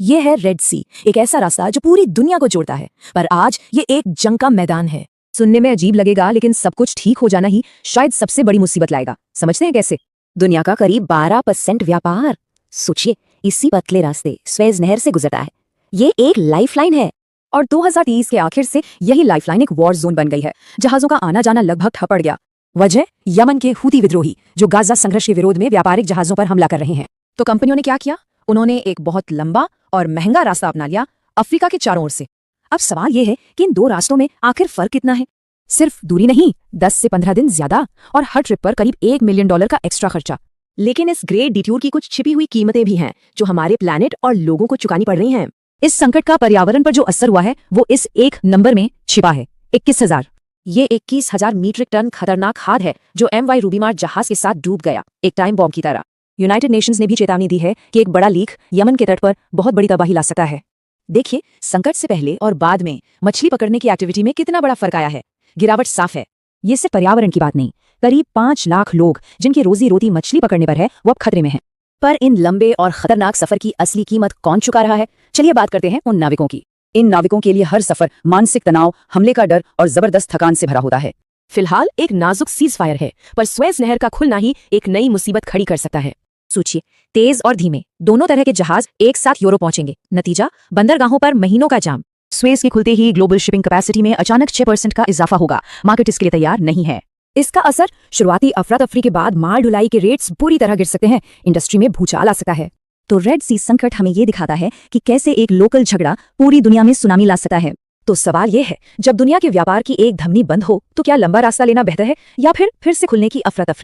ये है रेड सी, एक ऐसा रास्ता जो पूरी दुनिया को जोड़ता है, पर आज ये एक जंग का मैदान है। सुनने में अजीब लगेगा, लेकिन सब कुछ ठीक हो जाना ही शायद सबसे बड़ी मुसीबत लाएगा। समझते हैं कैसे? दुनिया का करीब 12% व्यापार, सोचिए, इसी पतले रास्ते स्वेज नहर से गुजरता है। ये एक लाइफलाइन है, और 2030 के आखिर से यही लाइफलाइन एक वॉर जोन बन गई है। जहाजों का आना जाना लगभग ठप पड़ गया। वजह यमन के हूती विद्रोही, जो गाजा संघर्ष के विरोध में व्यापारिक जहाजों पर हमला कर रहे हैं। तो कंपनियों ने क्या किया? उन्होंने एक बहुत लंबा और महंगा रास्ता अपना लिया, अफ्रीका के चारों ओर से। अब सवाल यह है कि इन दो रास्तों में आखिर फर्क कितना है? सिर्फ दूरी नहीं, 10 से 15 दिन ज्यादा, और हर ट्रिप पर करीब $1 मिलियन का एक्स्ट्रा खर्चा। लेकिन इस ग्रेट डिट्यूर की कुछ छिपी हुई कीमतें भी हैं, जो हमारे प्लैनेट और लोगों को चुकानी पड़ रही हैं। इस संकट का पर्यावरण पर जो असर हुआ है, वो इस एक नंबर में छिपा है, 21,000। ये 21,000 मीट्रिक टन खतरनाक खाद है, जो MV रूबीमार जहाज के साथ डूब गया, एक टाइम बॉम्ब की तरह। यूनाइटेड नेशंस ने भी चेतावनी दी है कि एक बड़ा लीक यमन के तट पर बहुत बड़ी तबाही ला सकता है। देखिए, संकट से पहले और बाद में मछली पकड़ने की एक्टिविटी में कितना बड़ा फर्क आया है। गिरावट साफ है। ये सिर्फ पर्यावरण की बात नहीं, करीब 5 लाख लोग जिनकी रोजी रोटी मछली पकड़ने पर है, वो अब खतरे में है। पर इन लंबे और खतरनाक सफर की असली कीमत कौन चुका रहा है? चलिए बात करते हैं उन नाविकों की। इन नाविकों के लिए हर सफर मानसिक तनाव, हमले का डर और जबरदस्त थकान से भरा होता है। फिलहाल एक नाजुक सीज फायर है, पर स्वेज नहर का खुलना ही एक नई मुसीबत खड़ी कर सकता है। सोचिए, तेज और धीमे दोनों तरह के जहाज एक साथ यूरोप पहुंचेंगे। नतीजा, बंदरगाहों पर महीनों का जाम। स्वेज के खुलते ही ग्लोबल शिपिंग कैपेसिटी में अचानक 6% का इजाफा होगा। मार्केट इसके लिए तैयार नहीं है। इसका असर शुरुआती अफरा तफरी के बाद माल ढुलाई के रेट्स बुरी तरह गिर सकते हैं। इंडस्ट्री में भूचाल आ सकता है। तो रेड सी संकट हमें ये दिखाता है कि कैसे एक लोकल झगड़ा पूरी दुनिया में सुनामी ला सकता है। तो सवाल ये है, जब दुनिया के व्यापार की एक धमनी बंद हो, तो क्या लंबा रास्ता लेना बेहतर है, या फिर से खुलने की अफरा तफरी?